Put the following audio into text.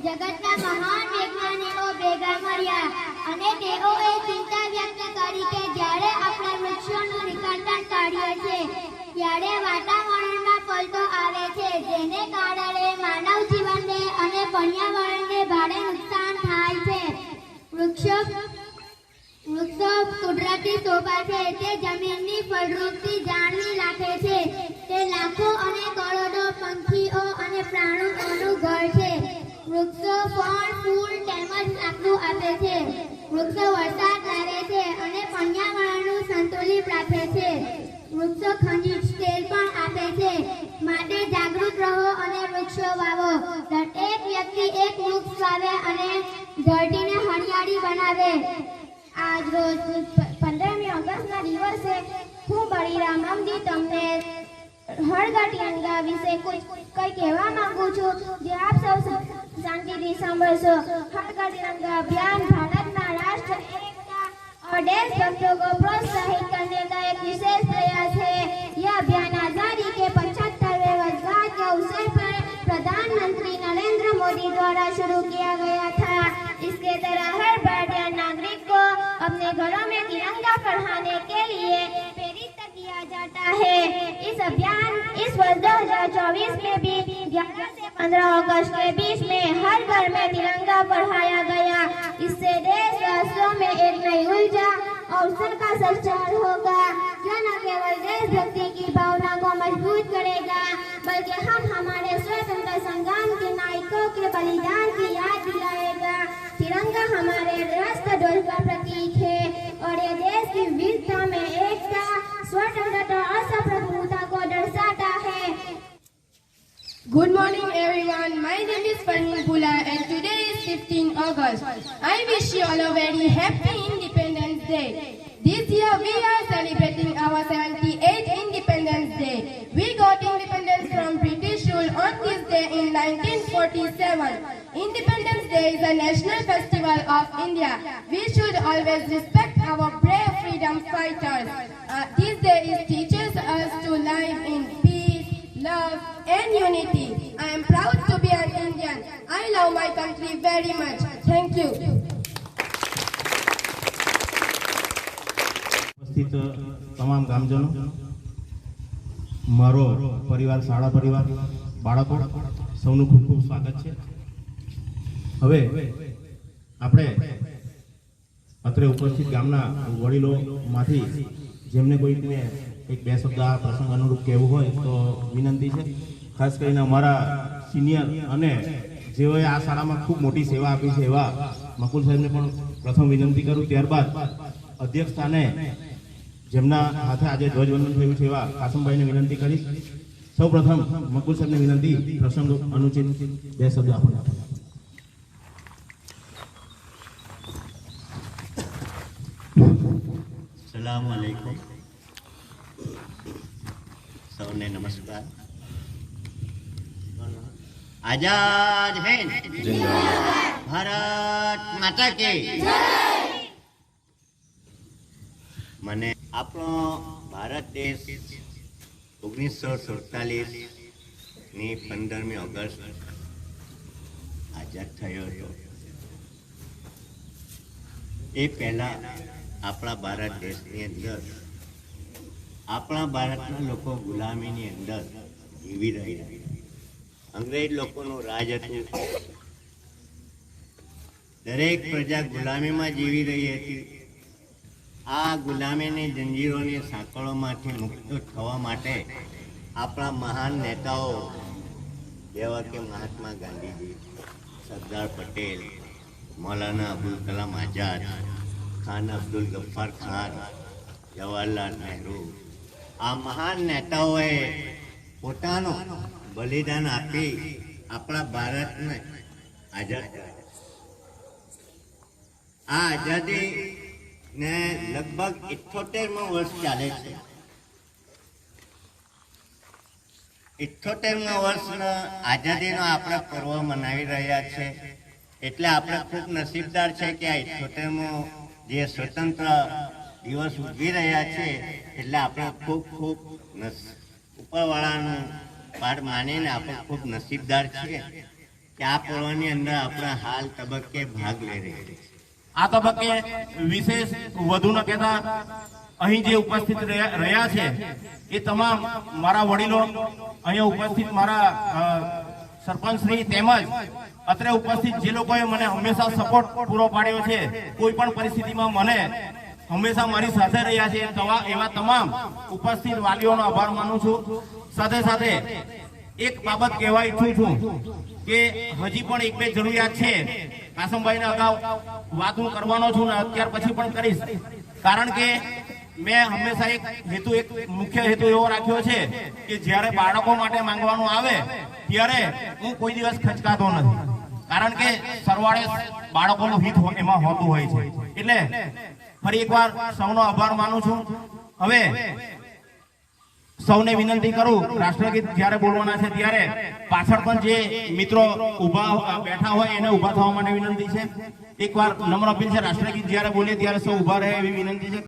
જગતના મહાન વૈજ્ઞાનિકો ભેગા મળ્યા અને તેઓએ ચિંતા વ્યક્ત કરી કે જ્યારે આપણે વૃક્ષોનું નિકંદન કરીએ છીએ ત્યારે વાતાવરણમાં પલટો આવે છે, જેને કારણે માનવ જીવનને અને પર્યાવરણને ભારે નુકસાન થાય છે. વૃક્ષો કુદરતી શોભા છે. તે જમીનની ફળદ્રુપતા જાળવી રાખે છે. તે લાખો અને કરોડો પંખીઓ અને પ્રાણીઓનું ઘર છે. વૃક્ષો ફળ, ફૂલ તેમજ લાકડું આપે છે. વૃક્ષો વરસાદ લાવે છે અને પર્યાવરણનું સંતુલિત રાખે છે. વૃક્ષો ખનિજ તેલ પણ આપે છે. માટે જાગૃત રહો અને વૃક્ષો વાવો. દરેક વ્યક્તિ એક વૃક્ષ વાવે અને ધરતીને હરિયાળી બનાવે. આજ રોજ 15મી ઓગસ્ટના દિવસે હું બળીરામ રામજી તમને હળગા તિરંગા વિશે કંઈ કહેવા માંગુ છું, જે આપ સૌ शांति संभर्षो. हड़का तिरंगा अभियान भारत में राष्ट्र एकता और देशभक्तों को प्रोत्साहित करने का एक विशेष प्रयास है. यह अभियान आजादी के 75वें वर्षगांठ के अवसर पर प्रधानमंत्री नरेंद्र मोदी द्वारा शुरू किया गया था. इसके तहत हर भारतीय नागरिक को अपने घरों में तिरंगा फहराने के लिए प्रेरित किया जाता है. इस अभियान इस वर्ष 2024 में भी 11 से 15 अगस्त के बीच में हर घर में तिरंगा फहराया गया. इससे देशवासियों में एक नई ऊर्जा अवसर का संचार होगा, जो न केवल देशभक्ति की भावना को मजबूत करेगा बल्कि हम हमारे स्वतंत्रता संग्राम के नायकों के बलिदान की याद दिलाएगा. तिरंगा हमारे राष्ट्रध्वज का प्रतीक है और ये देश की विविधता में एकता, स्वतंत्रता और संप्रभुता को दर्शाता है. Good morning everyone, my name is Farhin Pula and today is 15 August. I wish you all a very happy Independence Day. This year we are celebrating our 78th Independence Day. We got independence from British rule on this day in 1947. Independence Day is a national festival of India. We should always respect our brave freedom fighters. This day teaches us to live in peace, love and unity. I am proud to be an Indian. I love my country very much. Thank you. ઉપસ્થિત તમામ ગામજનો, મારો પરિવાર, શાળા પરિવાર, બાળકો સૌનું ખૂબ ખૂબ સ્વાગત છે. હવે આપણે અત્રે ઉપસ્થિત ગામના વડીલોમાંથી જેમને કોઈને એક બે શબ્દ આ પ્રસંગ અનુરૂપ કહેવું હોય તો વિનંતી છે. ખાસ કરીને અમારા સિનિયર અને જેઓએ આ શાળામાં ખૂબ મોટી સેવા આપી છે એવા મકુલ સાહેબને પણ પ્રથમ વિનંતી કરું. ત્યારબાદ અધ્યક્ષ સ્થાને જેમના હાથે આજે ધ્વજવંદન થયું છે એવા કાસમભાઈને વિનંતી કરીશ. સૌ પ્રથમ મકુલ સાહેબને વિનંતી, પ્રસંગ અનુચિત બે શબ્દ આપણને अस्सलाम वालेकुम સૌને નમસ્કાર. આઝાદ હિન્દ ભારત માતા કી મને આપણો ભારત દેશ 1947 ની 15મી ઓગસ્ટ આઝાદ થયો હતો. એ પહેલા આપણા ભારત દેશની અંદર આપણા ભારતના લોકો ગુલામીની અંદર જીવી રહ્યા. અંગ્રેજ લોકોનું રાજ હતું. દરેક પ્રજા ગુલામીમાં જીવી રહી હતી. આ ગુલામીની જંજીરોની સાંકળોમાંથી મુક્ત થવા માટે આપણા મહાન નેતાઓ જેવા કે મહાત્મા ગાંધીજી, સરદાર પટેલ, મૌલાના અબુલ કલામ આઝાદ, ખાન અબ્દુલ ગફ્ફાર ખાન, જવાહરલાલ નહેરુ, આ મહાન નેતાઓએ પોતાનું બલિદાન આપી આપણા ભારતને આઝાદ કર્યા. આ આઝાદીને લગભગ 78મું વર્ષ ચાલે છે. 78મા વર્ષના આઝાદીનો આપણે પર્વ મનાવી રહ્યા છે. એટલે આપણે ખૂબ નસીબદાર છે કે આ 78મો જે સ્વતંત્ર દિવસ ઉજવી રહ્યા છે. એટલે આપણે ખૂબ ઉપરવાળાનું પાઠ માનીને આપણે ખૂબ નસીબદાર છીએ કે આ પર્વની અંદર આપણે હાલ તબક્કે ભાગ લઈ રહ્યા છીએ. આ તબક્કે વિશેષ વધુ ન કહેતા અહીં જે ઉપસ્થિત રહ્યા છે એ તમામ મારા વડીલો, અહીંયા ઉપસ્થિત મારા સરપંચશ્રી તેમજ અત્રે ઉપસ્થિત જે લોકોએ મને હંમેશા સપોર્ટ પૂરો પાડ્યો છે, કોઈ પણ પરિસ્થિતિમાં મને હંમેશા મારી સાથે રહ્યા છે, એવા તમામ ઉપસ્થિત વાલીઓનો આભાર માનું છું. સાથે સાથે એક બાબત કહેવા ઈચ્છું છું કે હજી પણ એક બે જરૂરિયાત છે. કાસમભાઈને અગાઉ વાત હું કરવાનો છું ને અત્યાર પછી પણ કરીશ. કારણ કે મેં હંમેશા એક મુખ્ય હેતુ એવો રાખ્યો છે કે જ્યારે બાળકો માટે માંગવાનું આવે ત્યારે હું કોઈ દિવસ ખચકાતો નથી. કારણ કે સરવાળે બાળકોનું હિત એમાં હોતું હોય છે. એટલે ફરી એકવાર સૌનો આભાર માનું છું. હવે સૌને વિનંતી કરું, રાષ્ટ્રગીત જ્યારે બોલવાના છે ત્યારે પાછળ પણ જે મિત્રો બેઠા હોય એને ઉભા થવા માટે વિનંતી છે. એકવાર નમ્ર અપીલ છે, રાષ્ટ્રગીત જ્યારે બોલે ત્યારે સૌ ઉભા રહે એવી વિનંતી છે.